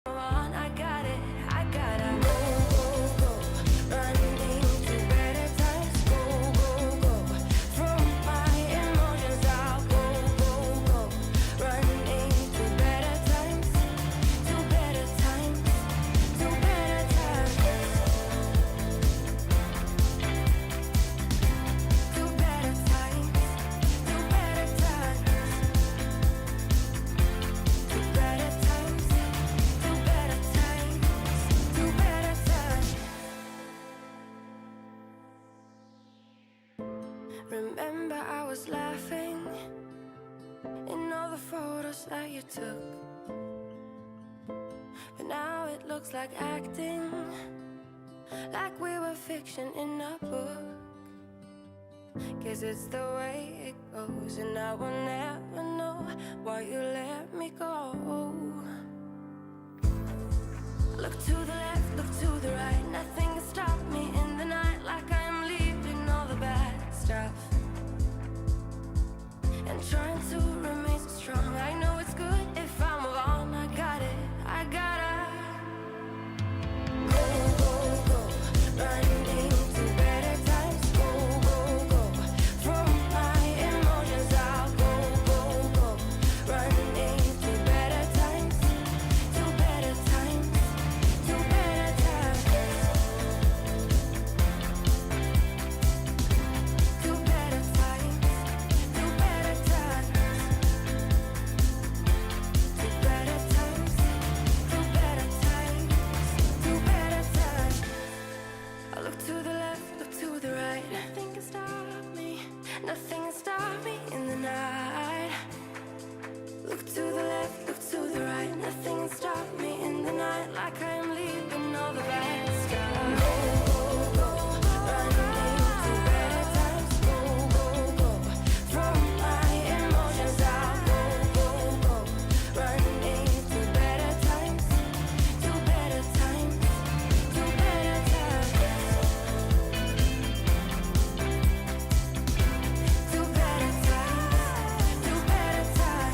I got it, I gotta go, go, go, running to better times, go, go, go, from my emotions I'll go, go, go, running to better times, to better times, to better times, to better times, to better times, to better times. Remember I was laughing in all the photos that you took, but now it looks like acting, like we were fiction in a book. Guess it's the way it goes, and I will never know why you let me go. Look to the left, look to the right, nothing can stop me in the night, like I am leaving all the bad stuff and trying to remain so strong. I know it's good if I'm alone. I got it, I gotta go, go, go, running to better times, go, go, go, from my emotions I'll go, go, go, running to better times, to better times, to better times, to better times, to better times, to better times, to better times, to better times. I look to the left, look to the right, nothing can stop me, nothing can stop me in the night. Look to the left, look to the right, nothing can stop me in the night, like I am leaving all the bad stuff. Go, go, go, running to better times, go, go, go, from my emotions I'll go, go, go, running to better times, to better times, to better times, to better times, to better times, to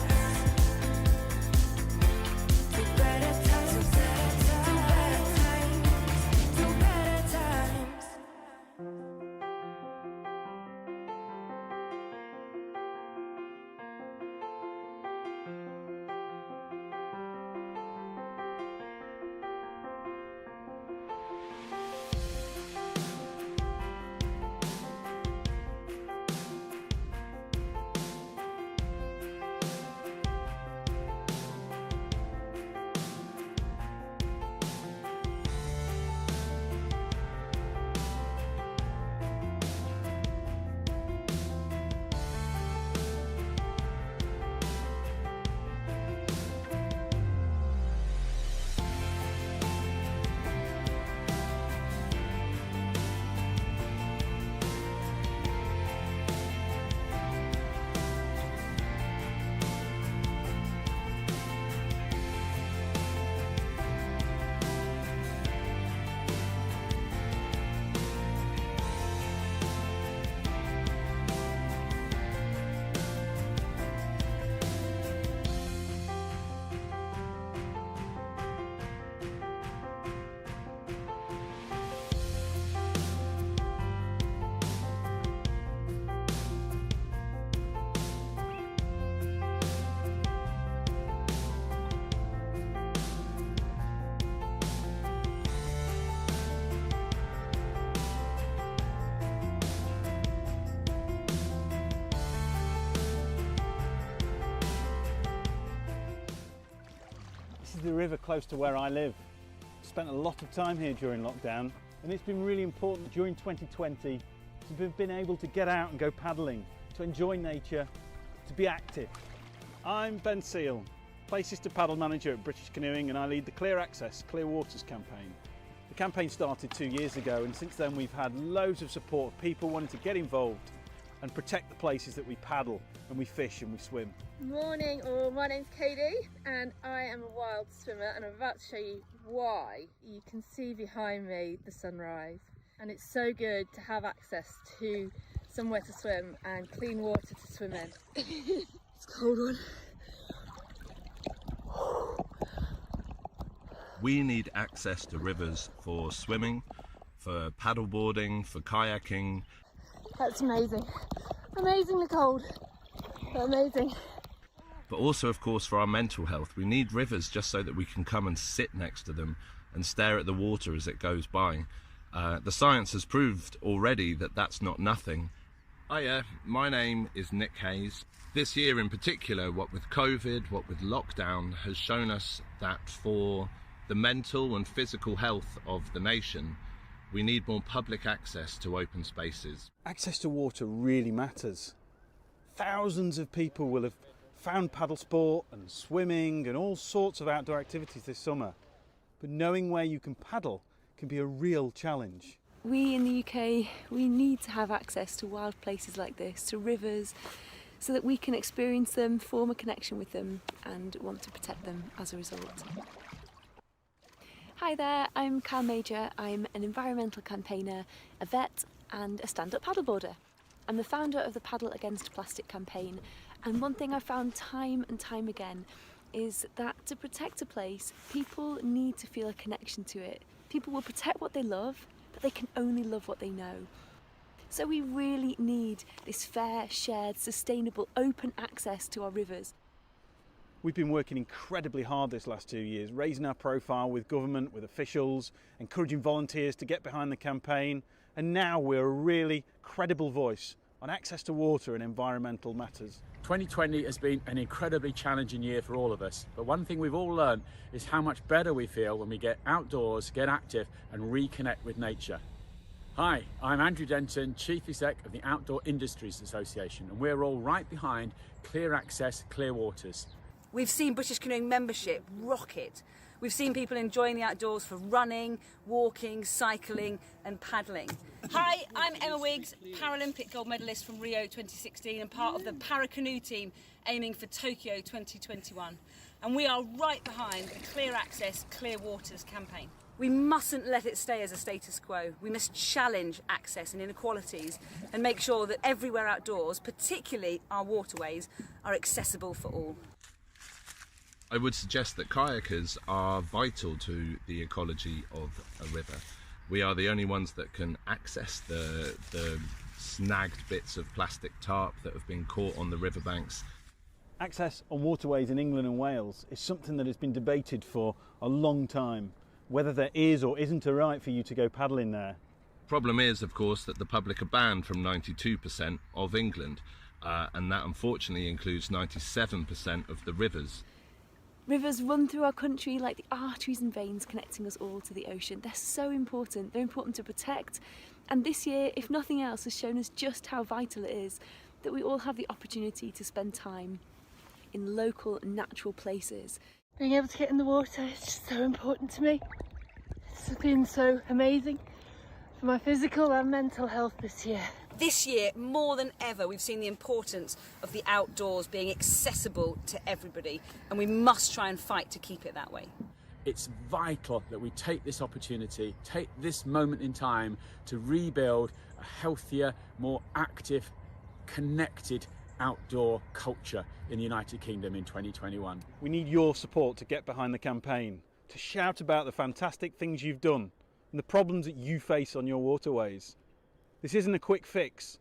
better times, to better times, to better times. This is the river close to where I live. Spent a lot of time here during lockdown, and it's been really important during 2020 to have been able to get out and go paddling, to enjoy nature, to be active. I'm Ben Seal, Places to Paddle Manager at British Canoeing, and I lead the Clear Access, Clear Waters campaign. The campaign started 2 years ago, and since then we've had loads of support of people wanting to get involved and protect the places that we paddle and we fish and we swim. Morning all, my name's Katie and I am a wild swimmer, and I'm about to show you why. You can see behind me the sunrise, and it's so good to have access to somewhere to swim and clean water to swim in. It's a cold one. We need access to rivers for swimming, for paddleboarding, for kayaking. That's amazing. Amazingly cold, but amazing. But also, of course, for our mental health. We need rivers just so that we can come and sit next to them and stare at the water as it goes by. The science has proved already that that's not nothing. Hiya, my name is Nick Hayes. This year in particular, what with COVID, what with lockdown, has shown us that for the mental and physical health of the nation, we need more public access to open spaces. Access to water really matters. Thousands of people will have found paddle sport and swimming and all sorts of outdoor activities this summer. But knowing where you can paddle can be a real challenge. We in the UK, we need to have access to wild places like this, to rivers, so that we can experience them, form a connection with them and want to protect them as a result. Hi there, I'm Cal Major. I'm an environmental campaigner, a vet and a stand-up paddleboarder. I'm the founder of the Paddle Against Plastic campaign, and one thing I've found time and time again is that to protect a place, people need to feel a connection to it. People will protect what they love, but they can only love what they know. So we really need this fair, shared, sustainable, open access to our rivers. We've been working incredibly hard this last 2 years, raising our profile with government, with officials, encouraging volunteers to get behind the campaign, and now we're a really credible voice on access to water and environmental matters. 2020 has been an incredibly challenging year for all of us, but one thing we've all learned is how much better we feel when we get outdoors, get active and reconnect with nature. Hi, I'm Andrew Denton, Chief Exec of the Outdoor Industries Association, and we're all right behind Clear Access, Clear Waters. We've seen British Canoeing membership rocket. We've seen people enjoying the outdoors for running, walking, cycling and paddling. Hi, I'm Emma Wiggs, Paralympic gold medalist from Rio 2016 and part of the Paracanoe team aiming for Tokyo 2021. And we are right behind the Clear Access, Clear Waters campaign. We mustn't let it stay as a status quo. We must challenge access and inequalities and make sure that everywhere outdoors, particularly our waterways, are accessible for all. I would suggest that kayakers are vital to the ecology of a river. We are the only ones that can access the snagged bits of plastic tarp that have been caught on the riverbanks. Access on waterways in England and Wales is something that has been debated for a long time, whether there is or isn't a right for you to go paddling there. Problem is, of course, that the public are banned from 92% of England, and that unfortunately includes 97% of the rivers. Rivers run through our country like the arteries and veins connecting us all to the ocean. They're so important, they're important to protect. And this year, if nothing else, has shown us just how vital it is that we all have the opportunity to spend time in local, natural places. Being able to get in the water is just so important to me. It's been so amazing for my physical and mental health this year. This year, more than ever, we've seen the importance of the outdoors being accessible to everybody, and we must try and fight to keep it that way. It's vital that we take this opportunity, take this moment in time to rebuild a healthier, more active, connected outdoor culture in the United Kingdom in 2021. We need your support to get behind the campaign, to shout about the fantastic things you've done and the problems that you face on your waterways. This isn't a quick fix,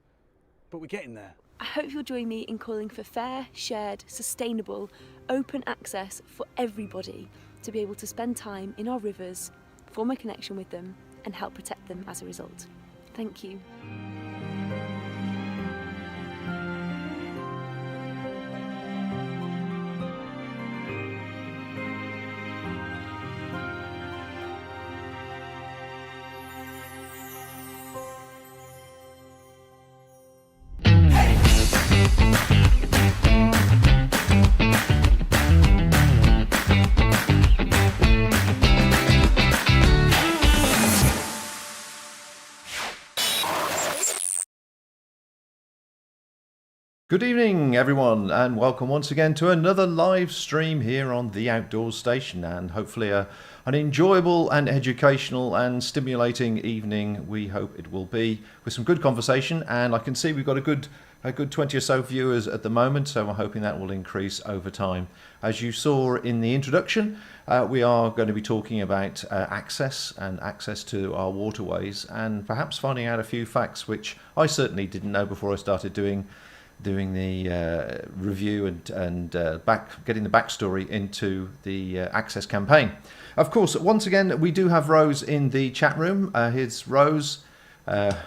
but we're getting there. I hope you'll join me in calling for fair, shared, sustainable, open access for everybody to be able to spend time in our rivers, form a connection with them and help protect them as a result. Thank you. Good evening, everyone, and welcome once again to another live stream here on the Outdoors Station, and hopefully an enjoyable and educational and stimulating evening. We hope it will be, with some good conversation. And I can see we've got a good 20 or so viewers at the moment, so I'm hoping that will increase over time. As you saw in the introduction, we are going to be talking about access to our waterways, and perhaps finding out a few facts which I certainly didn't know before I started doing the review and getting the backstory into the Access campaign. Of course, once again, we do have Rose in the chat room. Here's Rose. Hi,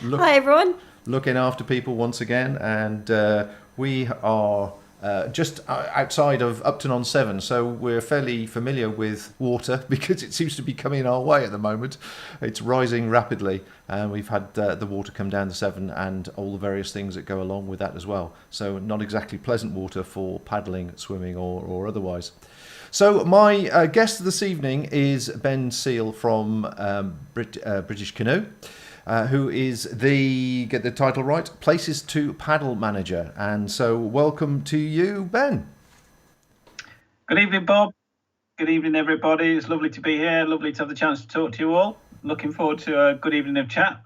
everyone. Looking after people once again, and we are just outside of Upton-on-Severn, so we're fairly familiar with water because it seems to be coming our way at the moment. It's rising rapidly, and we've had the water come down the Severn and all the various things that go along with that as well. So not exactly pleasant water for paddling, swimming or otherwise. So my guest this evening is Ben Seal from British Canoe. Who is get the title right, Places to Paddle Manager. And so welcome to you, Ben. Good evening, Bob. Good evening, everybody. It's lovely to be here. Lovely to have the chance to talk to you all. Looking forward to a good evening of chat.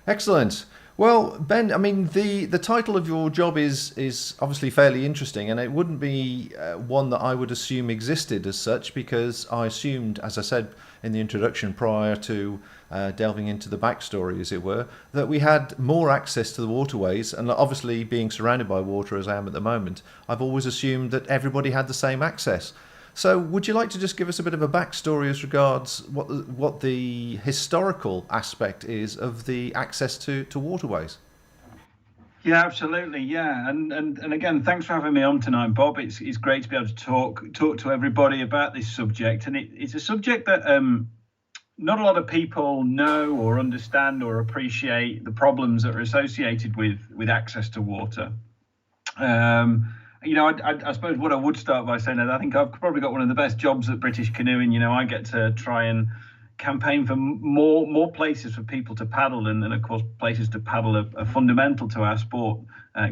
Excellent. Well, Ben, I mean, the title of your job is obviously fairly interesting, and it wouldn't be one that I would assume existed as such, because I assumed, as I said in the introduction prior to delving into the backstory, as it were, that we had more access to the waterways, and obviously being surrounded by water as I am at the moment, I've always assumed that everybody had the same access. So would you like to just give us a bit of a backstory as regards what the historical aspect is of the access to waterways? Yeah, absolutely. Yeah, and again, thanks for having me on tonight, Bob. It's great to be able to talk to everybody about this subject, and it's a subject that not a lot of people know or understand or appreciate the problems that are associated with access to water. I suppose what I would start by saying is I think I've probably got one of the best jobs at British Canoeing. I get to try and campaign for more places for people to paddle, and of course places to paddle are fundamental to our sport,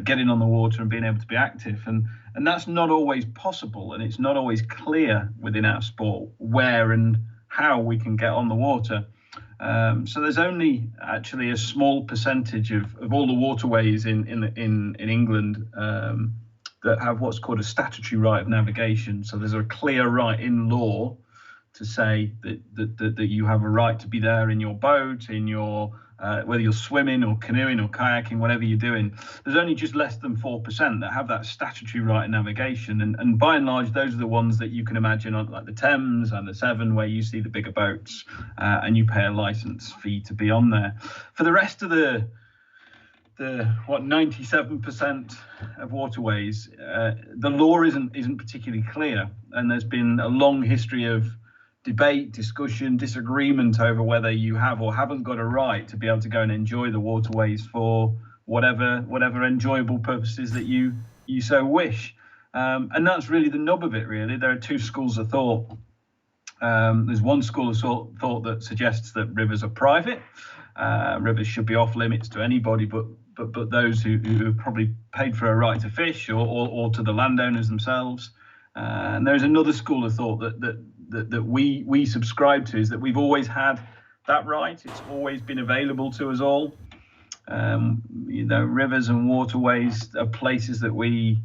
getting on the water and being able to be active, and that's not always possible, and it's not always clear within our sport where and how we can get on the water. So there's only actually a small percentage of all the waterways in England that have what's called a statutory right of navigation. So there's a clear right in law to say that you have a right to be there in your boat, in your whether you're swimming or canoeing or kayaking, whatever you're doing. There's only just less than 4% that have that statutory right of navigation, and by and large those are the ones that you can imagine on like the Thames and the Severn, where you see the bigger boats and you pay a license fee to be on there. For the rest of the 97% of waterways, the law isn't particularly clear, and there's been a long history of debate, discussion, disagreement over whether you have or haven't got a right to be able to go and enjoy the waterways for whatever enjoyable purposes that you so wish. And that's really the nub of it, really. There are two schools of thought. There's one school of thought that suggests that rivers are private. Rivers should be off limits to anybody but those who have probably paid for a right to fish, or to the landowners themselves. And there's another school of thought that we subscribe to, is that we've always had that right. It's always been available to us all. Rivers and waterways are places that we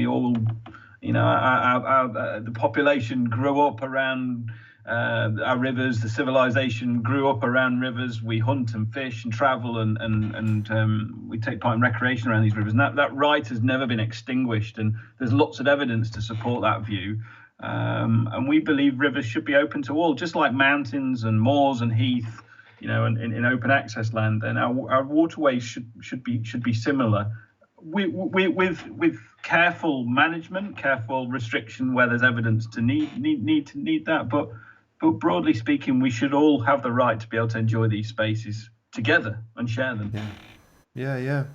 all, the population grew up around our rivers. The civilization grew up around rivers. We hunt and fish and travel and we take part in recreation around these rivers. And that right has never been extinguished. And there's lots of evidence to support that view. And we believe rivers should be open to all, just like mountains and moors and heath, in open access land. And our waterways should be similar, with careful management, careful restriction where there's evidence to need that. But broadly speaking, we should all have the right to be able to enjoy these spaces together and share them. Yeah. Yeah, yeah.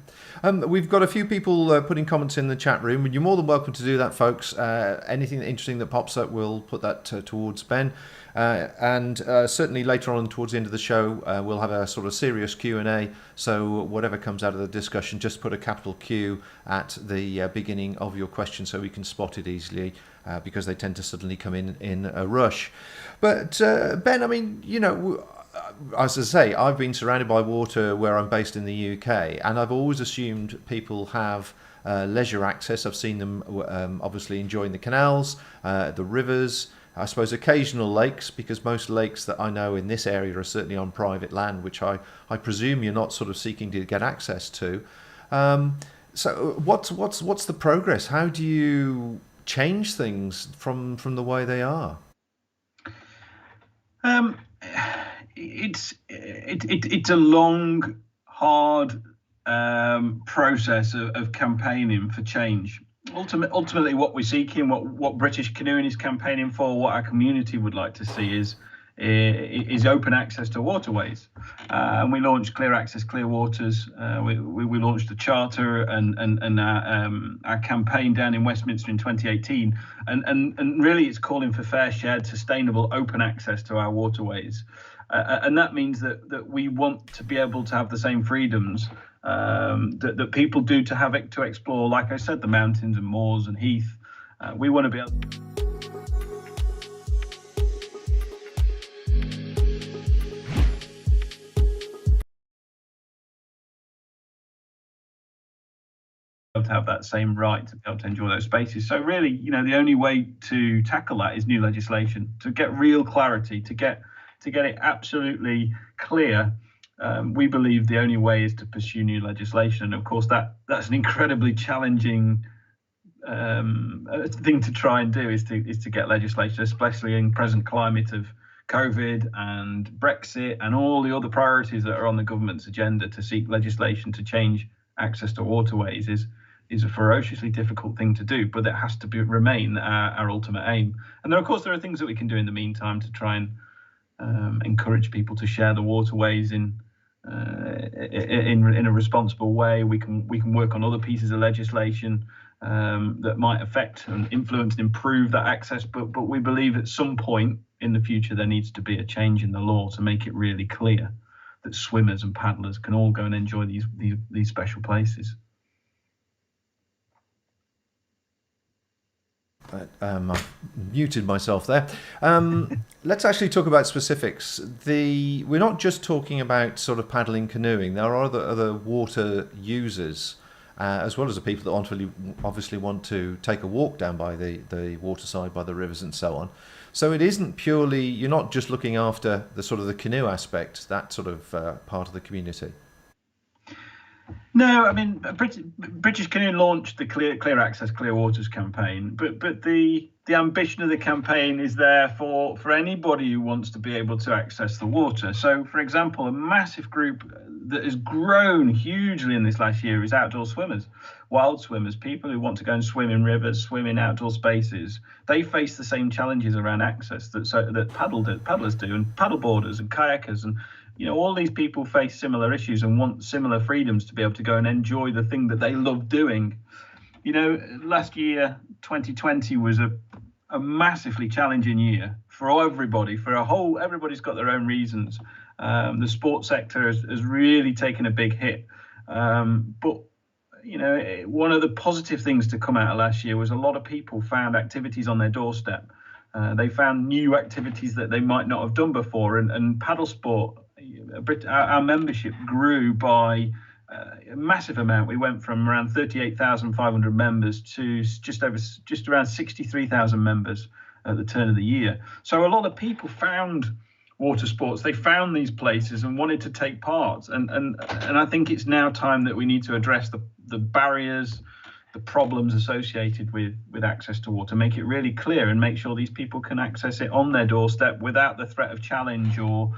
We've got a few people putting comments in the chat room, and you're more than welcome to do that, folks. Anything interesting that pops up, we'll put that towards Ben. And certainly later on towards the end of the show, we'll have a sort of serious Q&A. So whatever comes out of the discussion, just put a capital Q at the beginning of your question so we can spot it easily, because they tend to suddenly come in a rush. But Ben, I mean, you know, as I say, I've been surrounded by water where I'm based in the UK, and I've always assumed people have leisure access. I've seen them obviously enjoying the canals, the rivers, I suppose occasional lakes, because most lakes that I know in this area are certainly on private land, which I presume you're not sort of seeking to get access to. So what's the progress? How do you change things from the way they are? It's a long, hard process of campaigning for change. Ultimately, what we're seeking, what British Canoeing is campaigning for, what our community would like to see is open access to waterways. And we launched Clear Access, Clear Waters. We launched the charter and our campaign down in Westminster in 2018. And really, it's calling for fair, shared, sustainable, open access to our waterways. And that means that we want to be able to have the same freedoms that people do to explore, like I said, the mountains and moors and heath. We want to be able to have that same right to be able to enjoy those spaces. So really, you know, the only way to tackle that is new legislation, to get real clarity, to get it absolutely clear. We believe the only way is to pursue new legislation. And of course, that's an incredibly challenging thing to try and do, is to get legislation, especially in present climate of COVID and Brexit and all the other priorities that are on the government's agenda. To seek legislation to change access to waterways is a ferociously difficult thing to do, but it has to remain our ultimate aim. And there are things that we can do in the meantime to try and encourage people to share the waterways in a responsible way. We can work on other pieces of legislation that might affect and influence and improve that access. But we believe at some point in the future there needs to be a change in the law to make it really clear that swimmers and paddlers can all go and enjoy these special places. I've muted myself there. Let's actually talk about specifics. We're not just talking about sort of paddling, canoeing. There are other water users, as well as the people that obviously want to take a walk down by the waterside, by the rivers and so on. So it isn't purely, you're not just looking after the sort of the canoe aspect, that sort of part of the community. No, I mean, British Canoeing launched the Clear Access, Clear Waters campaign, but the ambition of the campaign is there for anybody who wants to be able to access the water. So, for example, a massive group that has grown hugely in this last year is outdoor swimmers, wild swimmers, people who want to go and swim in rivers, swim in outdoor spaces. They face the same challenges around access that paddlers do, and paddleboarders and kayakers, and you know, all these people face similar issues and want similar freedoms to be able to go and enjoy the thing that they love doing. You know, last year, 2020, was a massively challenging year for everybody. Everybody's got their own reasons. The sports sector has really taken a big hit. But, you know, one of the positive things to come out of last year was a lot of people found activities on their doorstep. They found new activities that they might not have done before. And paddle sport, our membership grew by a massive amount. We went from around 38,500 members to just around 63,000 members at the turn of the year. So a lot of people found water sports. They found these places and wanted to take part. And I think it's now time that we need to address the barriers, the problems associated with access to water, make it really clear and make sure these people can access it on their doorstep without the threat of challenge or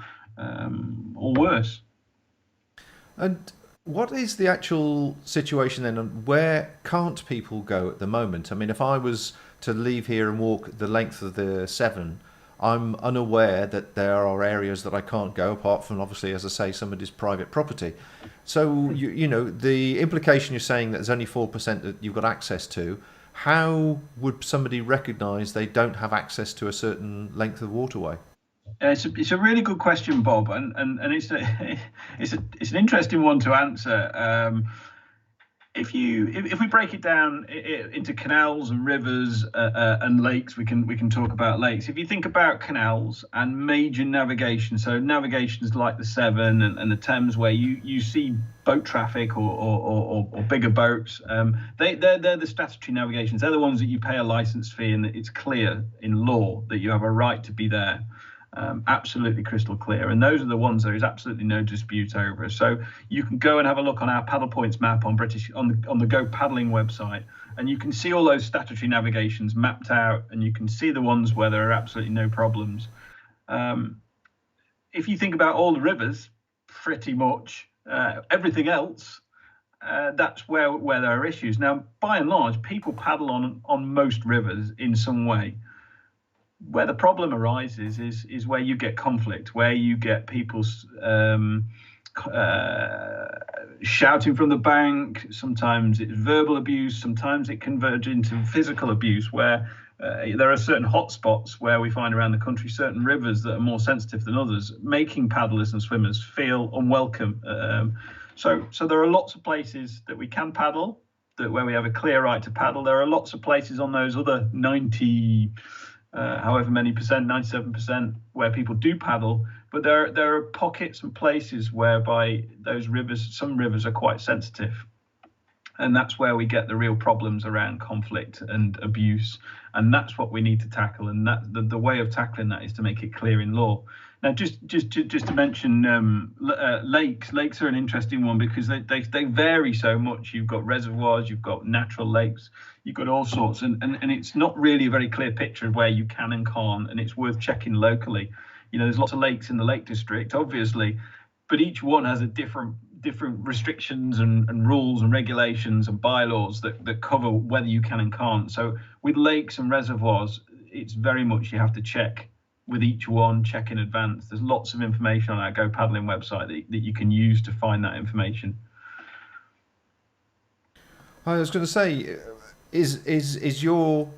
worse. And what is the actual situation then, and where can't people go at the moment? I mean, if I was to leave here and walk the length of the Severn, I'm unaware that there are areas that I can't go, apart from obviously, as I say, somebody's private property. So you know, the implication you're saying that there's only 4% that you've got access to. How would somebody recognise they don't have access to a certain length of waterway? It's a really good question, Bob, and it's it's an interesting one to answer. If we break it down into canals and rivers and lakes, we can talk about lakes. If you think about canals and major navigation, so navigations like the Severn and the Thames, where you see boat traffic or bigger boats, they're the statutory navigations. They're the ones that you pay a license fee, and it's clear in law that you have a right to be there. Absolutely crystal clear, and those are the ones there is absolutely no dispute over. So you can go and have a look on our paddle points map on the Go Paddling website, and you can see all those statutory navigations mapped out, and you can see the ones where there are absolutely no problems. If you think about all the rivers, pretty much everything else, that's where there are issues. Now, by and large, people paddle on most rivers in some way. Where the problem arises is where you get conflict, where you get people shouting from the bank. Sometimes it's verbal abuse, sometimes it converges into physical abuse, where there are certain hotspots where we find around the country certain rivers that are more sensitive than others, making paddlers and swimmers feel unwelcome. So there are lots of places that we can paddle, where we have a clear right to paddle. There are lots of places on those other 90 however many percent, 97%, where people do paddle, but there are pockets and places whereby those rivers, some rivers are quite sensitive, and that's where we get the real problems around conflict and abuse, and that's what we need to tackle. And that the way of tackling that is to make it clear in law. Now, just to mention lakes. Lakes are an interesting one because they vary so much. You've got reservoirs, you've got natural lakes, you've got all sorts, and it's not really a very clear picture of where you can and can't, and it's worth checking locally. You know, there's lots of lakes in the Lake District, obviously, but each one has a different restrictions and rules and regulations and bylaws that cover whether you can and can't. So with lakes and reservoirs, it's very much you have to check with each one, check in advance. There's lots of information on our Go Paddling website that you can use to find that information. I was going to say, is your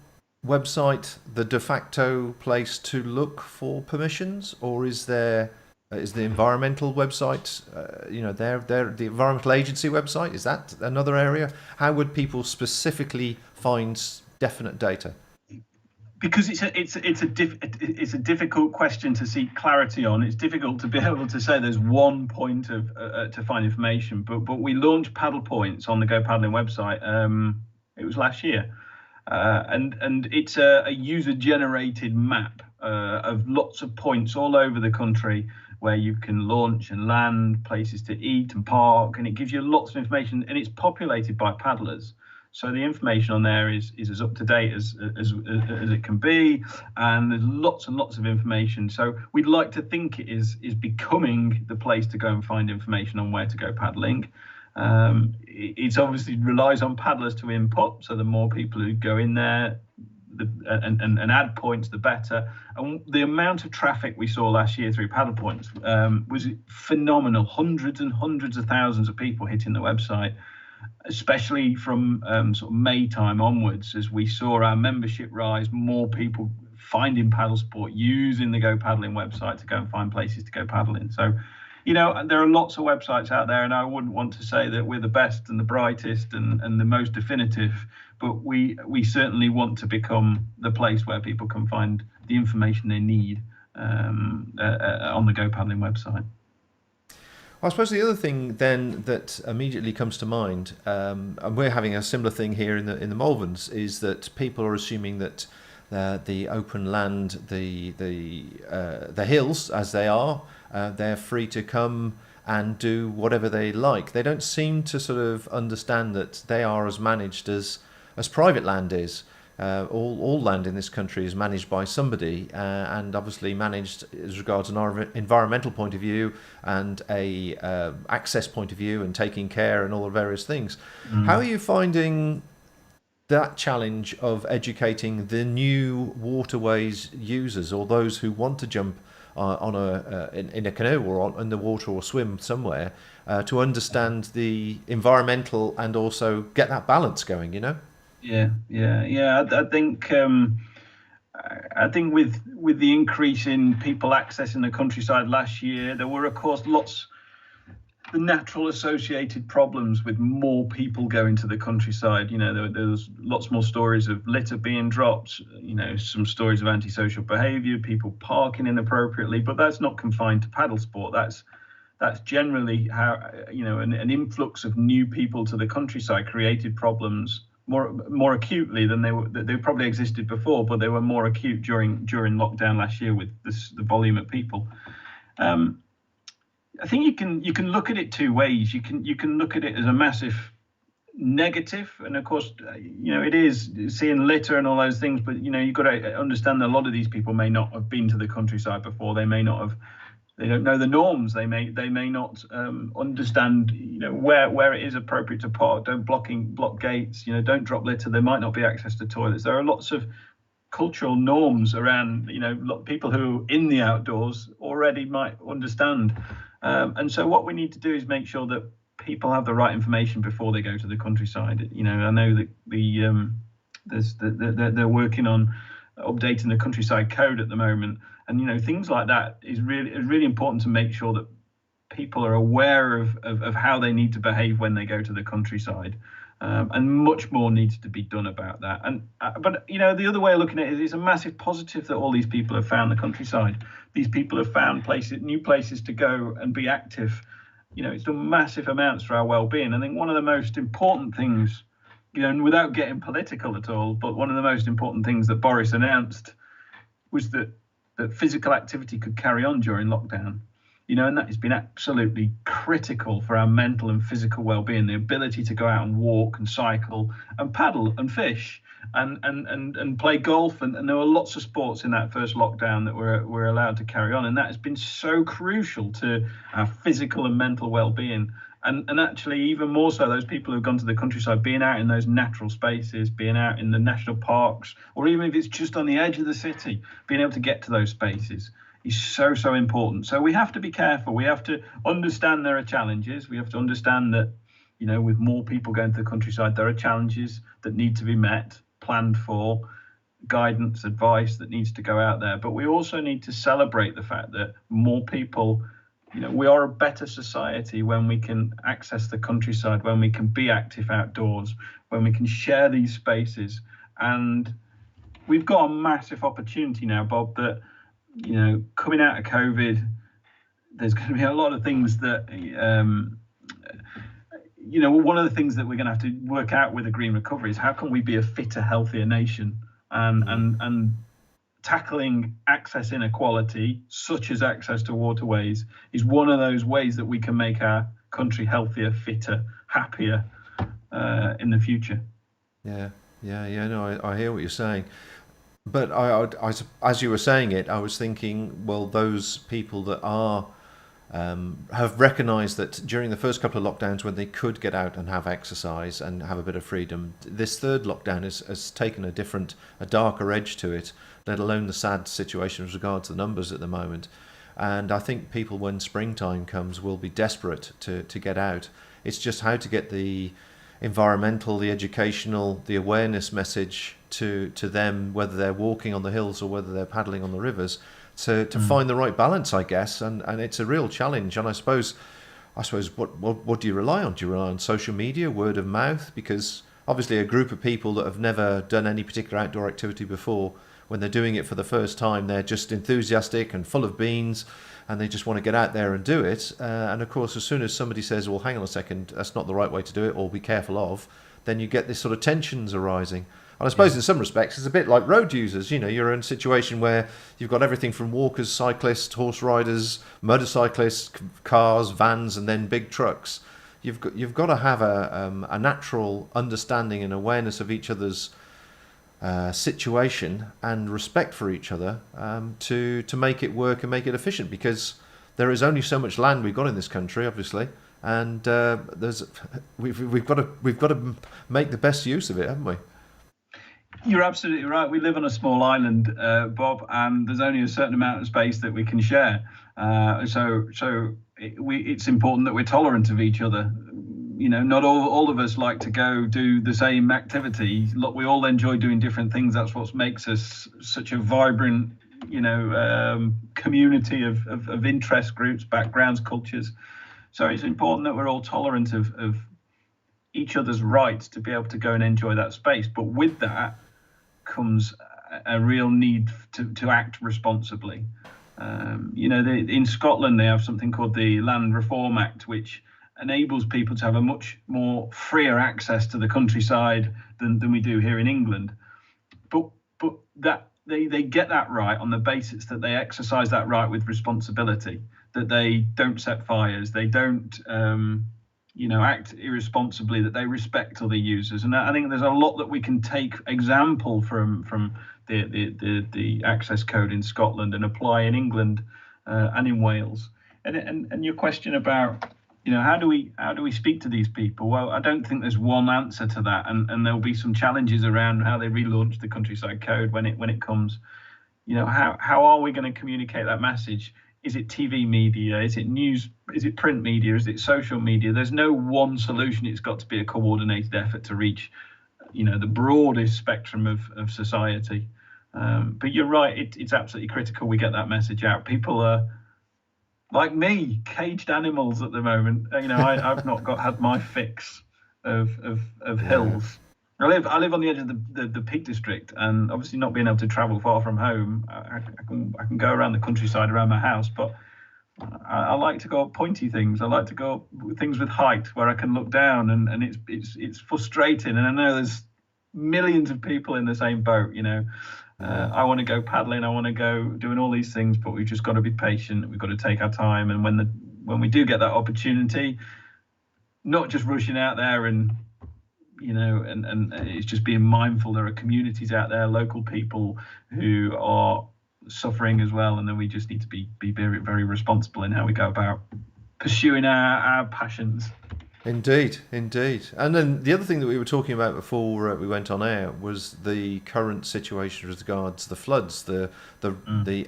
website the de facto place to look for permissions, or is the environmental website, the environmental agency website, is that another area? How would people specifically find definite data? Because it's a difficult question to seek clarity on. It's difficult to be able to say there's one point to find information. But we launched Paddle Points on the Go Paddling website. It was last year, and it's a user-generated map of lots of points all over the country where you can launch and land, places to eat and park, and it gives you lots of information, and it's populated by paddlers. So the information on there is as up to date as it can be, and there's lots and lots of information. So we'd like to think it is becoming the place to go and find information on where to go paddling. It obviously relies on paddlers to input, so the more people who go in there and add points, the better. And the amount of traffic we saw last year through Paddle Points was phenomenal. Hundreds and hundreds of thousands of people hitting the website, especially from sort of May time onwards, as we saw our membership rise, more people finding paddle sport, using the Go Paddling website to go and find places to go paddling. So, you know, there are lots of websites out there, and I wouldn't want to say that we're the best and the brightest and the most definitive, but we certainly want to become the place where people can find the information they need on the Go Paddling website. I suppose the other thing then that immediately comes to mind, and we're having a similar thing here in the Malverns, is that people are assuming that the open land, the hills as they are, they're free to come and do whatever they like. They don't seem to sort of understand that they are as managed as private land is. All land in this country is managed by somebody, and obviously managed as regards an environmental point of view and a access point of view and taking care and all the various things. How are you finding that challenge of educating the new Waterways users, or those who want to jump in a canoe or in the water or swim somewhere, to understand the environmental and also get that balance going, you know? Yeah. I think with the increase in people accessing the countryside last year, there were of course the natural associated problems with more people going to the countryside. You know, there was lots more stories of litter being dropped, you know, some stories of antisocial behaviour, people parking inappropriately, but that's not confined to paddle sport. That's generally how, you know, an influx of new people to the countryside created problems more acutely than they probably existed before, but they were more acute during lockdown last year with the volume of people. I think you can look at it two ways. You can look at it as a massive negative, and of course, you know, it is seeing litter and all those things. But you know, you've got to understand that a lot of these people may not have been to the countryside before. They don't know the norms. They may not understand, you know, where it is appropriate to park. Don't block gates. You know, don't drop litter. There might not be access to toilets. There are lots of cultural norms around, you know, people who are in the outdoors already might understand. And so what we need to do is make sure that people have the right information before they go to the countryside. You know, I know that they're working on updating the countryside code at the moment, and you know, things like that is really important to make sure that people are aware of how they need to behave when they go to the countryside. And much more needs to be done about that. But you know, the other way of looking at it is it's a massive positive that all these people have found the countryside. These people have found new places to go and be active. You know, it's done massive amounts for our well-being. I think one of the most important things, you know, and without getting political at all, but one of the most important things that Boris announced was that physical activity could carry on during lockdown. You know, and that has been absolutely critical for our mental and physical well-being, the ability to go out and walk and cycle and paddle and fish and play golf. And there were lots of sports in that first lockdown that were allowed to carry on. And that has been so crucial to our physical and mental well-being. And actually, even more so, those people who've gone to the countryside, being out in those natural spaces, being out in the national parks, or even if it's just on the edge of the city, being able to get to those spaces is so important. So we have to be careful. We have to understand there are challenges. We have to understand that, you know, with more people going to the countryside, there are challenges that need to be met, planned for, guidance, advice that needs to go out there. But we also need to celebrate the fact that more people, you know, we are a better society when we can access the countryside, when we can be active outdoors, when we can share these spaces. And we've got a massive opportunity now, Bob, that, you know, coming out of COVID, there's going to be a lot of things that, you know, one of the things that we're going to have to work out with the green recovery is how can we be a fitter, healthier nation, and tackling access inequality, such as access to waterways, is one of those ways that we can make our country healthier, fitter, happier in the future. Yeah. No, I hear what you're saying. But I, as you were saying it, I was thinking, well, those people that are have recognised that during the first couple of lockdowns, when they could get out and have exercise and have a bit of freedom, this third lockdown has taken a darker edge to it, let alone the sad situation with regard to the numbers at the moment. And I think people, when springtime comes, will be desperate to get out. It's just how to get the environmental, the educational, the awareness message to them, whether they're walking on the hills or whether they're paddling on the rivers, to find the right balance, I guess. And it's a real challenge. And I suppose what do you rely on? Do you rely on social media, word of mouth? Because obviously a group of people that have never done any particular outdoor activity before, when they're doing it for the first time, they're just enthusiastic and full of beans, and they just want to get out there and do it. And of course, as soon as somebody says, well, hang on a second, that's not the right way to do it, or be careful of, then you get this sort of tensions arising. And I suppose in some respects, it's a bit like road users. You know, you're in a situation where you've got everything from walkers, cyclists, horse riders, motorcyclists, cars, vans, and then big trucks. You've got to have a natural understanding and awareness of each other's situation and respect for each other to make it work and make it efficient, because there is only so much land we've got in this country, obviously, and we've got to make the best use of it, haven't we? You're absolutely right. We live on a small island, Bob, and there's only a certain amount of space that we can share. It's important that we're tolerant of each other. You know, not all of us like to go do the same activity. Look, we all enjoy doing different things. That's what makes us such a vibrant, community of interest groups, backgrounds, cultures. So it's important that we're all tolerant of each other's rights to be able to go and enjoy that space. But with that comes a real need to act responsibly. In Scotland, they have something called the Land Reform Act, which enables people to have a much more freer access to the countryside than we do here in England. But that they get that right on the basis that they exercise that right with responsibility, that they don't set fires, they don't act irresponsibly, that they respect other users. And I think there's a lot that we can take example from the access code in Scotland and apply in England and in Wales. And your question about how do we speak to these people? Well, I don't think there's one answer to that, and there'll be some challenges around how they relaunch the countryside code when it comes. How are we going to communicate that message? Is it TV media? Is it news? Is it print media? Is it social media? There's no one solution. It's got to be a coordinated effort to reach, the broadest spectrum of society. But you're right. It's absolutely critical we get that message out. People are, like me, caged animals at the moment. I've not had my fix of hills. I live on the edge of the Peak District, and obviously not being able to travel far from home, I can go around the countryside around my house, but I like to go up pointy things. I like to go up things with height where I can look down, and it's frustrating. And I know there's millions of people in the same boat. I want to go paddling, I want to go doing all these things, but we've just got to be patient. We've got to take our time, and when we do get that opportunity, not just rushing out there and it's just being mindful. There are communities out there, local people who are suffering as well, and then we just need to be very, very responsible in how we go about pursuing our passions. Indeed. And then the other thing that we were talking about before we went on air was the current situation with regards to the floods, the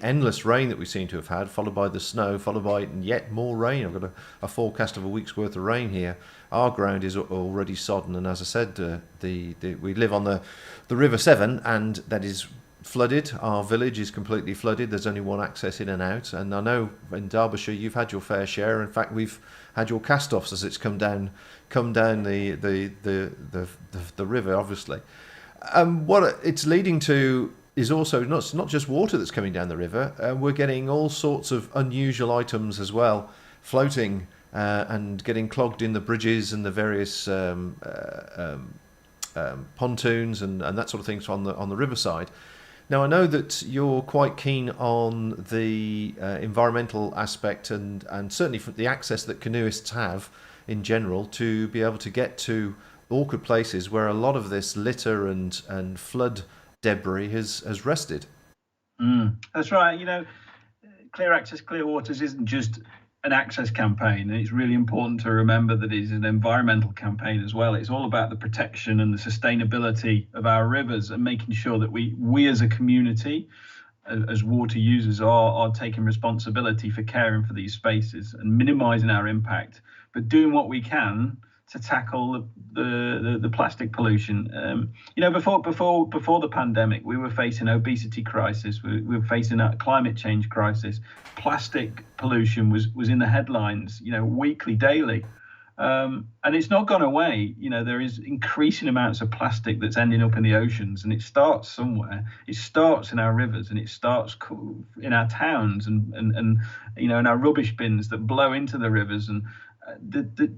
endless rain that we seem to have had, followed by the snow, followed by yet more rain. I've got a forecast of a week's worth of rain here. Our ground is already sodden, and as I said, we live on the River Severn, and that is flooded. Our village is completely flooded. There's only one access in and out, and I know in Derbyshire you've had your fair share. In fact, we've had your cast-offs as it's come down the river, obviously. What it's leading to is also not just water that's coming down the river. We're getting all sorts of unusual items as well, floating and getting clogged in the bridges and the various pontoons and that sort of things on the riverside. Now, I know that you're quite keen on the environmental aspect and certainly for the access that canoeists have in general to be able to get to awkward places where a lot of this litter and flood debris has rested. That's right. Clear Access, Clear Waters isn't just an access campaign, and it's really important to remember that it is an environmental campaign as well. It's all about the protection and the sustainability of our rivers and making sure that we as a community, as water users, are taking responsibility for caring for these spaces and minimising our impact, but doing what we can to tackle the plastic pollution. Before the pandemic, we were facing obesity crisis. We were facing a climate change crisis. Plastic pollution was in the headlines, weekly, daily. And it's not gone away. There is increasing amounts of plastic that's ending up in the oceans, and it starts somewhere. It starts in our rivers, and it starts in our towns and in our rubbish bins that blow into the rivers. And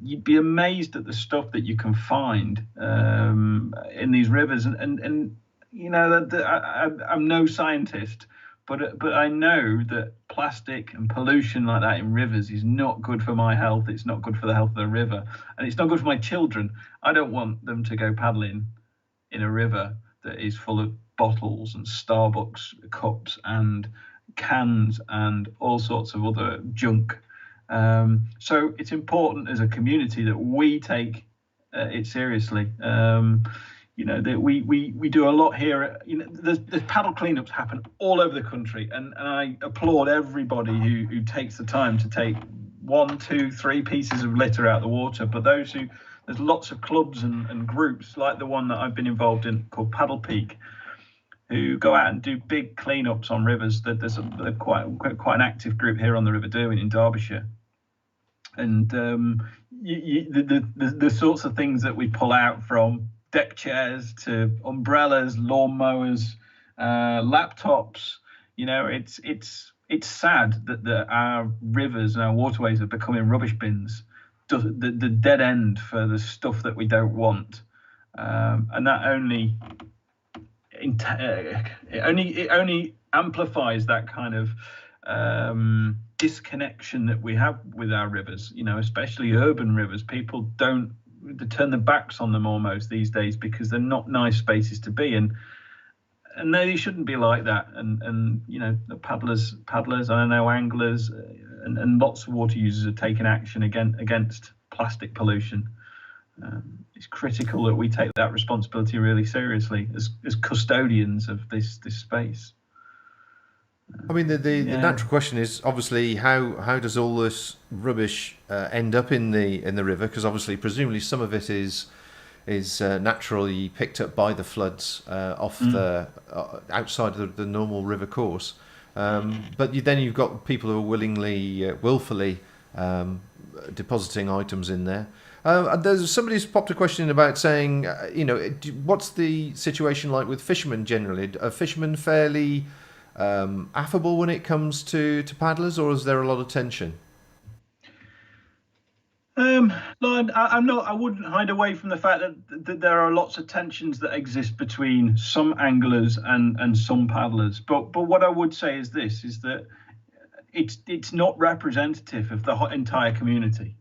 you'd be amazed at the stuff that you can find in these rivers. And I'm no scientist, but I know that plastic and pollution like that in rivers is not good for my health. It's not good for the health of the river, and it's not good for my children. I don't want them to go paddling in a river that is full of bottles and Starbucks cups and cans and all sorts of other junk. So it's important as a community that we take it seriously. You know, that we do a lot here. You know, there's paddle cleanups happen all over the country, and I applaud everybody who takes the time to take 1, 2, 3 pieces of litter out of the water. But there's lots of clubs and groups like the one that I've been involved in called Paddle Peak, who go out and do big cleanups on rivers. There's quite an active group here on the River Derwent in Derbyshire, and the sorts of things that we pull out, from deck chairs to umbrellas, lawn mowers, laptops. You know, it's sad that our rivers and our waterways are becoming rubbish bins, the dead end for the stuff that we don't want, and that only amplifies that kind of disconnection that we have with our rivers. You know, especially urban rivers. People they turn their backs on them almost these days because they're not nice spaces to be in. And they shouldn't be like that. And you know, the paddlers, I know anglers, and lots of water users are taking action against plastic pollution. It's critical that we take that responsibility really seriously as custodians of this space. I mean, the natural question is obviously how does all this rubbish end up in the river? Because obviously, presumably, some of it is naturally picked up by the floods off the outside of the normal river course. But then you've got people who are willfully depositing items in there. There's somebody's popped a question about saying, what's the situation like with fishermen generally? Are fishermen fairly affable when it comes to paddlers, or is there a lot of tension? Lord, I wouldn't hide away from the fact that there are lots of tensions that exist between some anglers and some paddlers. But what I would say is this: is that it's not representative of the entire community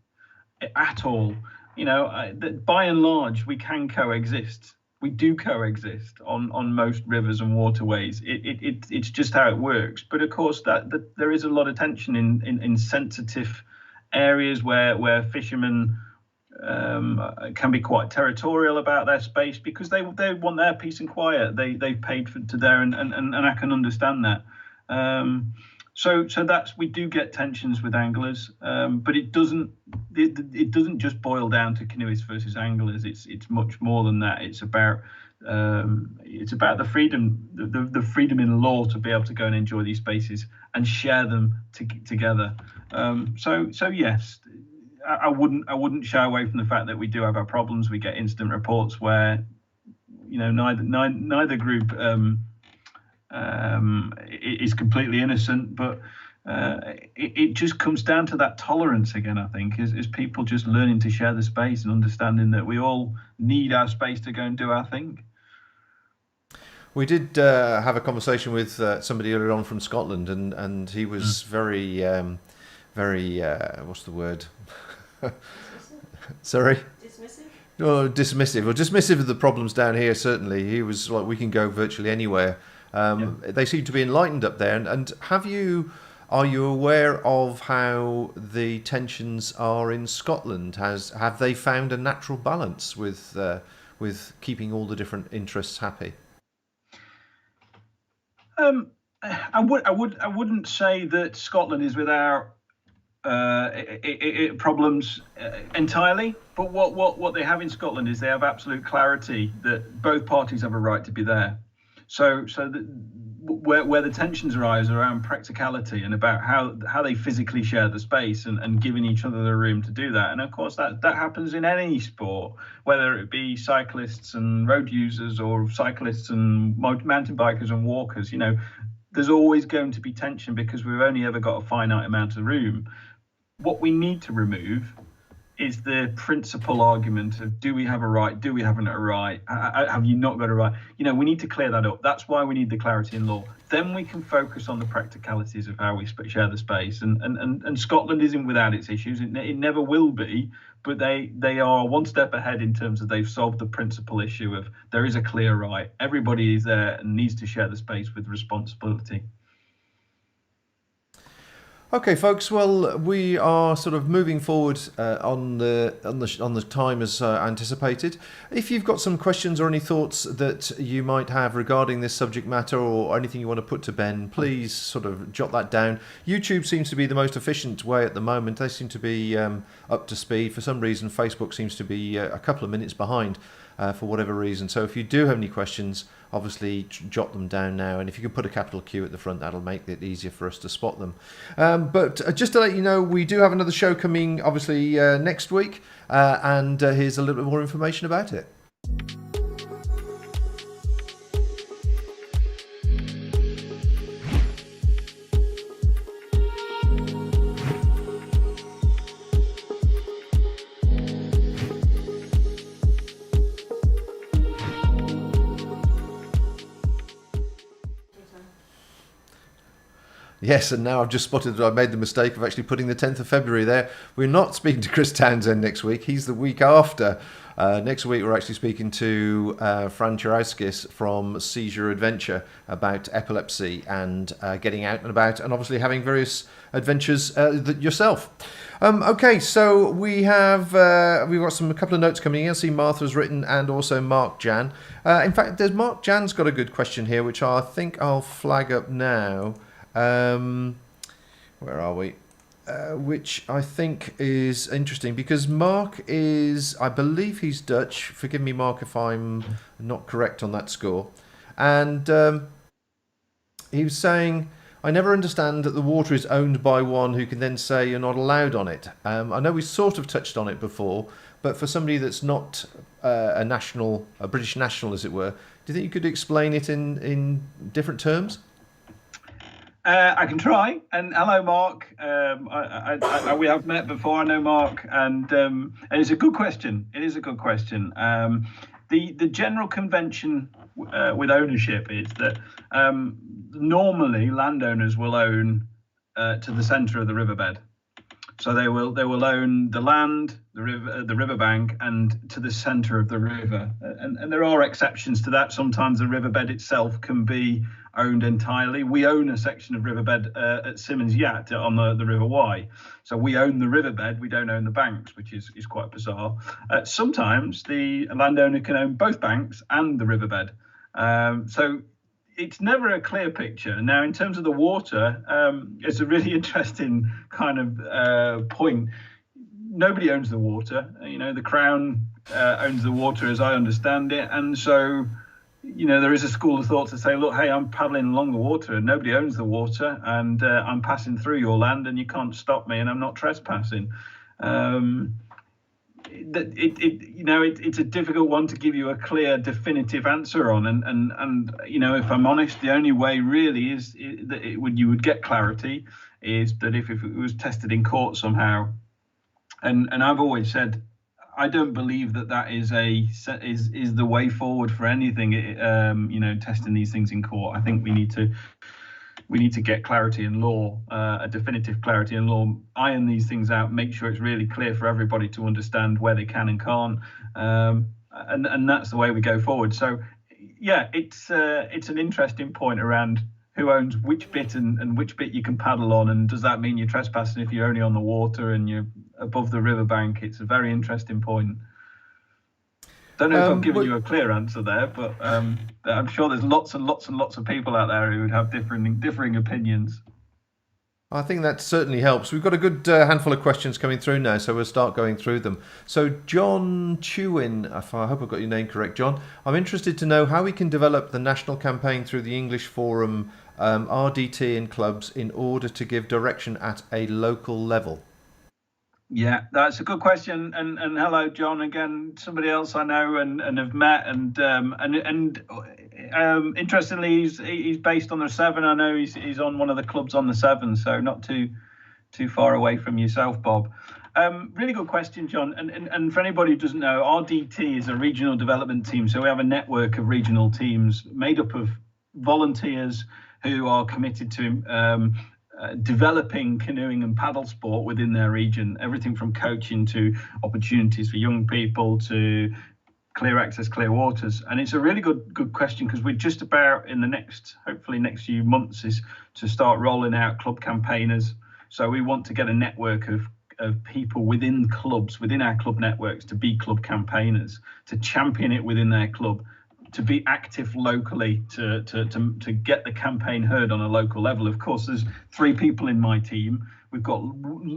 at all. You know, by and large, we can coexist. We do coexist on most rivers and waterways. It's just how it works. But of course, that there is a lot of tension in sensitive areas where fishermen can be quite territorial about their space because they want their peace and quiet. They've paid to there, and I can understand that. So we do get tensions with anglers, but it doesn't just boil down to canoeists versus anglers. It's much more than that. It's about the freedom, the freedom in law to be able to go and enjoy these spaces and share them together. So yes, I wouldn't shy away from the fact that we do have our problems. We get incident reports where, you know, neither group is completely innocent, but it just comes down to that tolerance again. I think is people just learning to share the space and understanding that we all need our space to go and do our thing. We did have a conversation with somebody earlier on from Scotland, and he was very what's the word? Sorry? Dismissive? Oh, dismissive. Well, dismissive of the problems down here, certainly. He was like, we can go virtually anywhere. They seem to be enlightened up there. And are you aware of how the tensions are in Scotland? Have they found a natural balance with keeping all the different interests happy? I wouldn't say that Scotland is without problems entirely, but what they have in Scotland is they have absolute clarity that both parties have a right to be there. So where the tensions arise around practicality and about how they physically share the space and giving each other the room to do that. And of course that happens in any sport, whether it be cyclists and road users or cyclists and mountain bikers and walkers. You know, there's always going to be tension because we've only ever got a finite amount of room. What we need to remove is the principal argument of, do we have a right? Do we haven't a right? Have you not got a right? You know, we need to clear that up. That's why we need the clarity in law. Then we can focus on the practicalities of how we share the space. And Scotland isn't without its issues. It never will be. But they are one step ahead in terms of they've solved the principal issue of there is a clear right. Everybody is there and needs to share the space with responsibility. Okay, folks. Well, we are sort of moving forward on the time as anticipated. If you've got some questions or any thoughts that you might have regarding this subject matter or anything you want to put to Ben, please sort of jot that down. YouTube seems to be the most efficient way at the moment. They seem to be up to speed. For some reason, Facebook seems to be a couple of minutes behind. For whatever reason. So if you do have any questions, obviously jot them down now, and if you can put a capital Q at the front, that'll make it easier for us to spot them. But just to let you know, we do have another show coming obviously next week, and here's a little bit more information about it. Yes, and now I've just spotted that I made the mistake of actually putting the 10th of February there. We're not speaking to Chris Townsend next week. He's the week after. Next week we're actually speaking to Fran Chirauskis from Seizure Adventure about epilepsy and getting out and about, and obviously having various adventures yourself. Okay, so we've got a couple of notes coming in. I see Martha's written, and also Mark Jan. In fact, there's Mark Jan's got a good question here, which I think I'll flag up now. Where are we? Which I think is interesting because Mark is, I believe he's Dutch. Forgive me, Mark, if I'm not correct on that score. And he was saying, I never understand that the water is owned by one who can then say you're not allowed on it. I know we sort of touched on it before, but for somebody that's not a British national, as it were, do you think you could explain it in different terms? I can try. And hello, Mark. We have met before. I know Mark, and it's a good question. It is a good question. The general convention with ownership is that normally landowners will own to the centre of the riverbed. So they will own the land, the riverbank, and to the centre of the river. And there are exceptions to that. Sometimes the riverbed itself can be owned entirely. We own a section of riverbed at Simmons Yacht on the River Wye. So we own the riverbed, we don't own the banks, which is quite bizarre. Sometimes the landowner can own both banks and the riverbed. So it's never a clear picture. Now, in terms of the water, it's a really interesting kind of point. Nobody owns the water. The Crown owns the water, as I understand it. And so, there is a school of thought to say, look, hey, I'm paddling along the water and nobody owns the water, and I'm passing through your land and you can't stop me and I'm not trespassing. It's a difficult one to give you a clear, definitive answer on. And if I'm honest, the only way really is that you would get clarity is that if it was tested in court somehow. And I've always said, I don't believe that is the way forward for anything. Testing these things in court. I think we need to get clarity in law, a definitive clarity in law, iron these things out, make sure it's really clear for everybody to understand where they can and can't, and that's the way we go forward. So, yeah, it's an interesting point around who owns which bit and which bit you can paddle on, and does that mean you're trespassing if you're only on the water and you're above the riverbank? It's a very interesting point. Don't know if I've given you a clear answer there, but I'm sure there's lots and lots and lots of people out there who would have differing opinions. I think that certainly helps. We've got a good handful of questions coming through now, so we'll start going through them. So John Chewin, I hope I've got your name correct, John. I'm interested to know how we can develop the national campaign through the English Forum, RDT and clubs in order to give direction at a local level. Yeah, that's a good question, and hello, John, again, somebody else I know and have met, and interestingly, he's based on the Severn. I know he's on one of the clubs on the Severn, so not too far away from yourself, Bob. Really good question, John. And for anybody who doesn't know, RDT is a regional development team, so we have a network of regional teams made up of volunteers who are committed to developing canoeing and paddle sport within their region, everything from coaching to opportunities for young people to clear access, clear waters. And it's a really good question, because we're just about in the hopefully next few months is to start rolling out club campaigners So we want to get a network of people within clubs, within our club networks, to be club campaigners, to champion it within their club, to be active locally, to get the campaign heard on a local level. Of course, there's 3 people in my team. We've got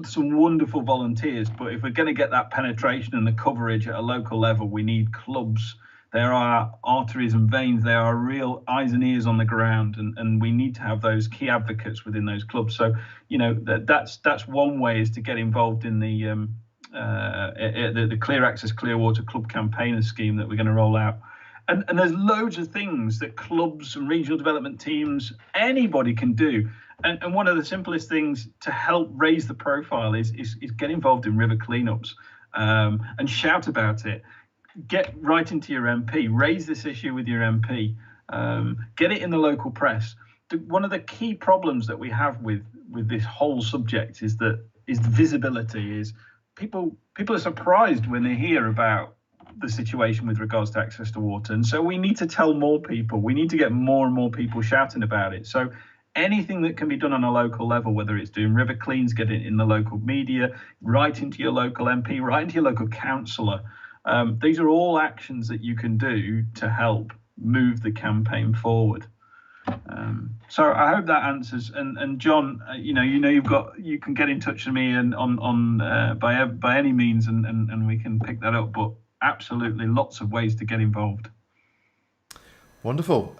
some wonderful volunteers, but if we're going to get that penetration and the coverage at a local level, we need clubs. There are arteries and veins. There are real eyes and ears on the ground, and we need to have those key advocates within those clubs. So, that's one way, is to get involved in the Clear Access Clear Water Club Campaigner scheme that we're going to roll out. And there's loads of things that clubs and regional development teams, anybody can do. And one of the simplest things to help raise the profile is get involved in river cleanups, and shout about it. Get right into your MP, raise this issue with your MP, get it in the local press. One of the key problems that we have with this whole subject is the visibility. Is people are surprised when they hear about the situation with regards to access to water, and so we need to tell more people. We need to get more and more people shouting about it. So anything that can be done on a local level, whether it's doing river cleans, get it in the local media, right into your local MP, right into your local councillor. These are all actions that you can do to help move the campaign forward. So I hope that answers. And John, you can get in touch with me and by any means, and we can pick that up. But absolutely, lots of ways to get involved. Wonderful.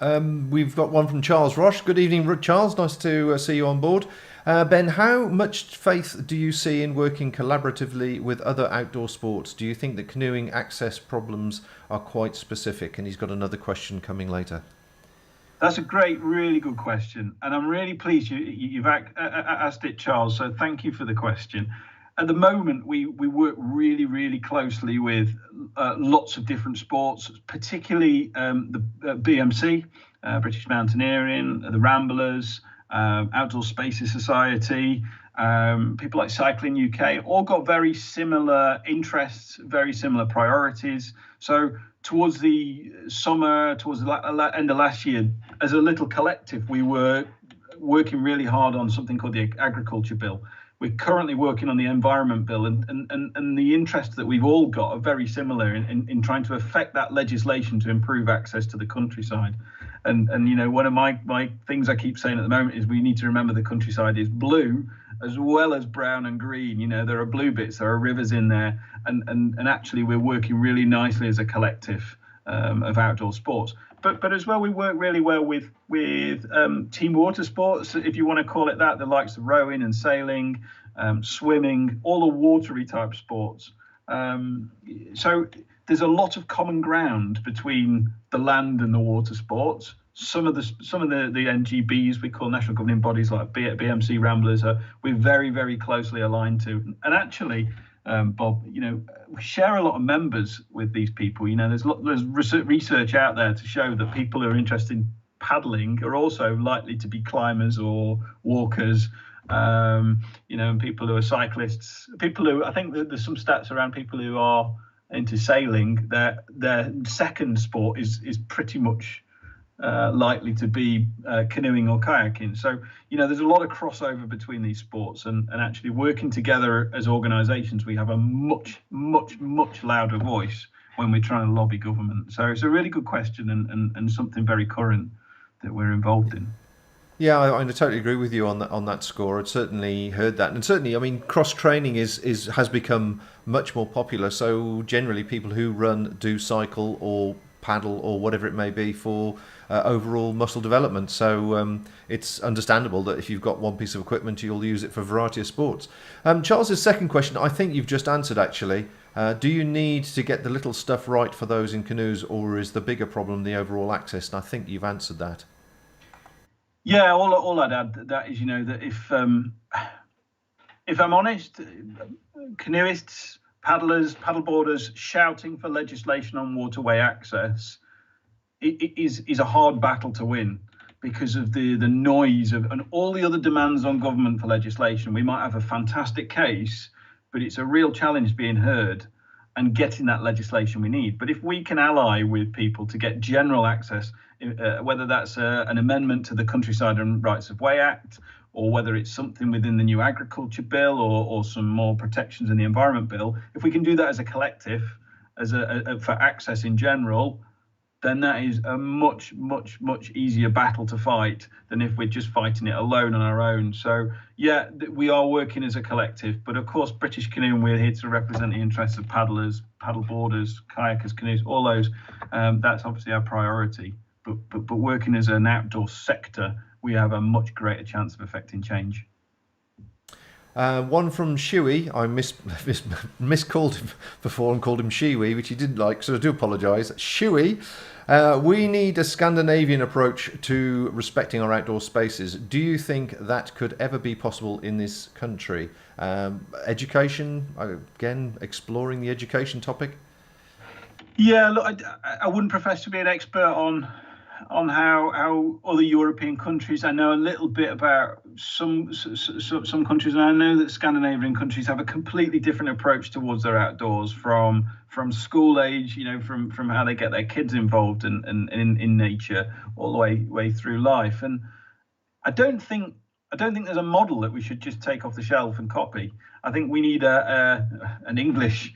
We've got one from Charles Roche. Good evening, Charles. Nice to see you on board. Ben, how much faith do you see in working collaboratively with other outdoor sports? Do you think that canoeing access problems are quite specific? And he's got another question coming later. That's a really good question. And I'm really pleased you've asked it, Charles. So thank you for the question. At the moment, we work really, really closely with lots of different sports, particularly the BMC, British Mountaineering, the Ramblers, Outdoor Spaces Society, people like Cycling UK, all got very similar interests, very similar priorities. So towards the summer, towards the end of last year, as a little collective, we were working really hard on something called the Agriculture Bill. We're currently working on the Environment Bill, and the interests that we've all got are very similar in trying to affect that legislation to improve access to the countryside. And one of my things I keep saying at the moment is we need to remember the countryside is blue as well as brown and green. There are blue bits, there are rivers in there, and actually we're working really nicely as a collective of outdoor sports. But as well, we work really well with team water sports, if you want to call it that, the likes of rowing and sailing, swimming, all the watery type sports. So there's a lot of common ground between the land and the water sports. Some of the NGBs we call national governing bodies like BMC Ramblers we're very, very closely aligned to. And actually, Bob, we share a lot of members with these people. There's research out there to show that people who are interested in paddling are also likely to be climbers or walkers, and people who are cyclists. People who, I think there's some stats around people who are into sailing. Their second sport is pretty much likely to be canoeing or kayaking. So there's a lot of crossover between these sports, and actually working together as organisations, we have a much louder voice when we're trying to lobby government. So it's a really good question and something very current that we're involved in. Yeah, I totally agree with you on that score. I'd certainly heard that, and certainly, cross training has become much more popular. So generally, people who run do cycle or paddle or whatever it may be for overall muscle development. So it's understandable that if you've got one piece of equipment, you'll use it for a variety of sports. Charles's second question, I think you've just answered actually. Do you need to get the little stuff right for those in canoes, or is the bigger problem the overall access? And I think you've answered that. Yeah, all I'd add to that is, that if I'm honest, canoeists, paddlers, paddleboarders shouting for legislation on waterway access is a hard battle to win because of the noise and all the other demands on government for legislation. We might have a fantastic case, but it's a real challenge being heard and getting that legislation we need. But if we can ally with people to get general access, whether that's an amendment to the Countryside and Rights of Way Act, or whether it's something within the new agriculture bill or some more protections in the environment bill, if we can do that as a collective, for access in general, then that is a much easier battle to fight than if we're just fighting it alone on our own. So yeah, we are working as a collective, but of course British Canoeing, we're here to represent the interests of paddlers, paddleboarders, kayakers, canoes, all those. That's obviously our priority, but working as an outdoor sector, we have a much greater chance of affecting change. One from Shuey. I miscalled him before and called him Shiwi, which he didn't like, so I do apologise. Shuey, we need a Scandinavian approach to respecting our outdoor spaces. Do you think that could ever be possible in this country? Education, again, exploring the education topic? Yeah, look, I wouldn't profess to be an expert on how other European countries. I know a little bit about some countries, and I know that Scandinavian countries have a completely different approach towards their outdoors, from school age, from how they get their kids involved in nature all the way through life. And I don't think there's a model that we should just take off the shelf and copy. I think we need an English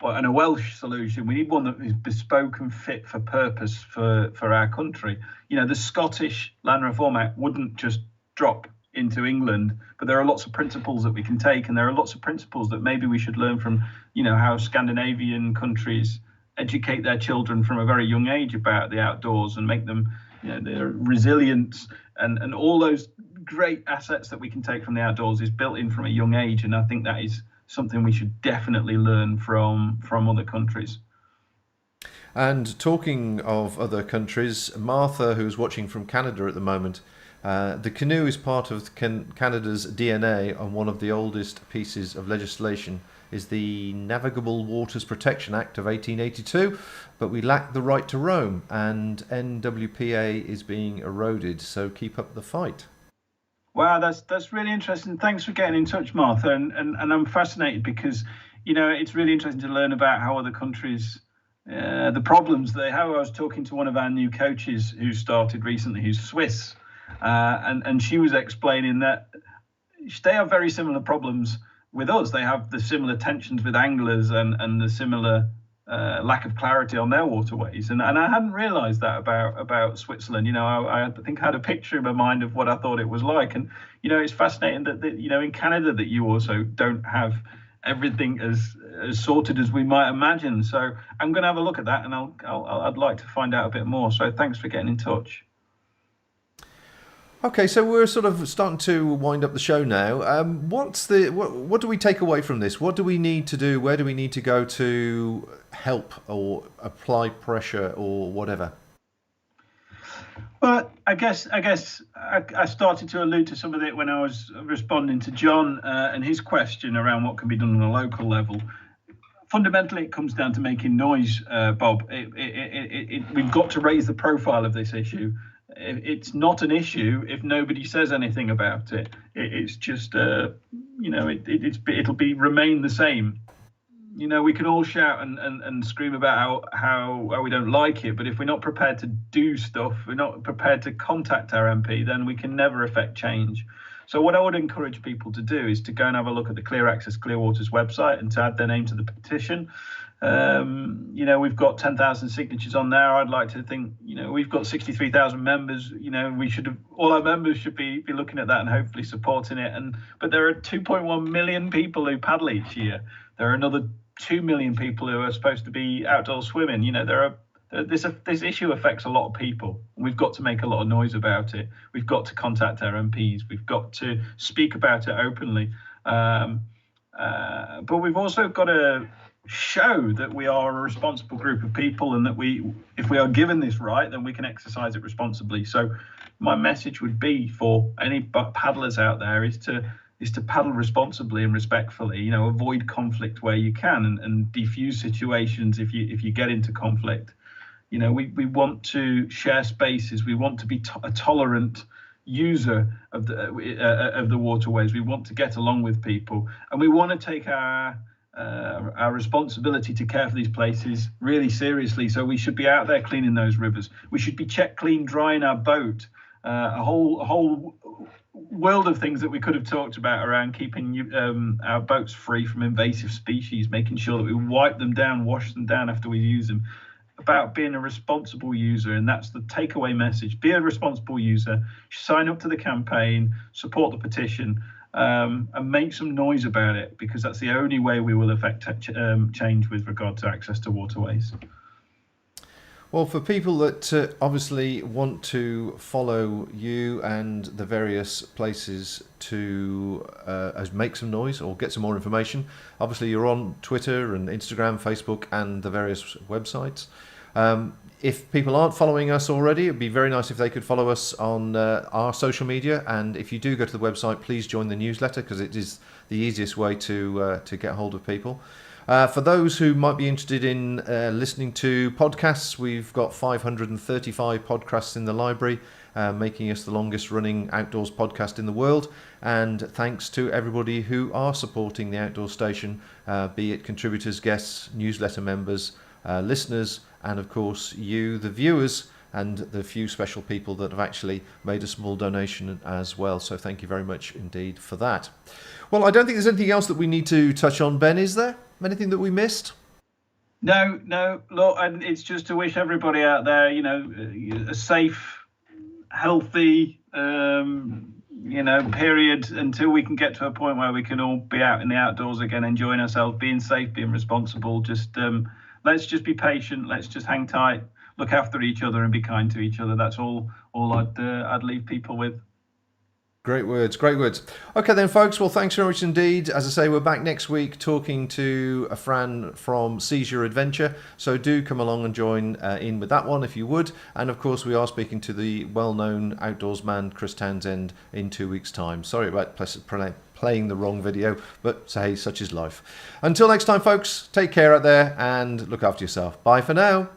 and a Welsh solution. We need one that is bespoke and fit for purpose for our country. The Scottish Land Reform Act wouldn't just drop into England, but there are lots of principles that we can take, and there are lots of principles that maybe we should learn from, how Scandinavian countries educate their children from a very young age about the outdoors and make them, their resilience and all those great assets that we can take from the outdoors is built in from a young age. And I think that is something we should definitely learn from other countries. And talking of other countries, Martha, who's watching from Canada at the moment, the canoe is part of Canada's DNA, and one of the oldest pieces of legislation is the Navigable Waters Protection Act of 1882, but we lack the right to roam, and NWPA is being eroded, so keep up the fight. Wow, that's really interesting. Thanks for getting in touch, Martha. And I'm fascinated because, it's really interesting to learn about how other countries, the problems they have. I was talking to one of our new coaches who started recently, who's Swiss, and she was explaining that they have very similar problems with us. They have the similar tensions with anglers and the similar lack of clarity on their waterways, and I hadn't realised that about Switzerland. I think I had a picture in my mind of what I thought it was like, and it's fascinating that in Canada that you also don't have everything as sorted as we might imagine. So I'm going to have a look at that, and I'd like to find out a bit more. So thanks for getting in touch. Okay, so we're sort of starting to wind up the show now. What do we take away from this? What do we need to do? Where do we need to go to help or apply pressure or whatever? Well, I guess I started to allude to some of it when I was responding to John and his question around what can be done on a local level. Fundamentally, it comes down to making noise, Bob. We've got to raise the profile of this issue. It's not an issue if nobody says anything about it. It's just, it'll remain the same. We can all shout and scream about how we don't like it, but if we're not prepared to do stuff, we're not prepared to contact our MP, then we can never affect change. So what I would encourage people to do is to go and have a look at the Clear Access Clear Waters website and to add their name to the petition. We've got 10,000 signatures on there. I'd like to think, we've got 63,000 members. All our members should be looking at that and hopefully supporting it. But there are 2.1 million people who paddle each year. There are another 2 million people who are supposed to be outdoor swimming. This issue affects a lot of people. We've got to make a lot of noise about it. We've got to contact our MPs. We've got to speak about it openly. But we've also got to show that we are a responsible group of people, and that if we are given this right, then we can exercise it responsibly. So my message would be for any paddlers out there is to paddle responsibly and respectfully. Avoid conflict where you can, and defuse situations if you get into conflict. We want to share spaces. We want to be a tolerant user of the waterways. We want to get along with people, and we want to take our responsibility to care for these places really seriously. So we should be out there cleaning those rivers. We should be check, clean, drying our boat. A whole world of things that we could have talked about around keeping our boats free from invasive species, making sure that we wipe them down, wash them down after we use them, about being a responsible user. And that's the takeaway message. Be a responsible user, sign up to the campaign, support the petition, and make some noise about it, because that's the only way we will affect change with regard to access to waterways. Well, for people that obviously want to follow you and the various places to make some noise or get some more information, obviously you're on Twitter and Instagram, Facebook, and the various websites. If people aren't following us already, it'd be very nice if they could follow us on our social media. And if you do go to the website, please join the newsletter, because it is the easiest way to get hold of people. For those who might be interested in listening to podcasts, we've got 535 podcasts in the library, making us the longest running outdoors podcast in the world. And thanks to everybody who are supporting the Outdoor Station, be it contributors, guests, newsletter members, listeners, and of course you, the viewers, and the few special people that have actually made a small donation as well. So thank you very much indeed for that. Well, I don't think there's anything else that we need to touch on, Ben, is there? Anything that we missed? No. Look, and it's just to wish everybody out there, a safe, healthy, period until we can get to a point where we can all be out in the outdoors again, enjoying ourselves, being safe, being responsible. Just let's just be patient. Let's just hang tight, look after each other, and be kind to each other. That's all I'd leave people with. Great words. Okay then, folks, well, thanks very much indeed. As I say, we're back next week talking to a Fran from Seizure Adventure, so do come along and join in with that one if you would. And of course, we are speaking to the well-known outdoors man Chris Townsend in 2 weeks' time. Sorry about playing the wrong video, but hey, such is life. Until next time, folks, take care out there and look after yourself. Bye for now.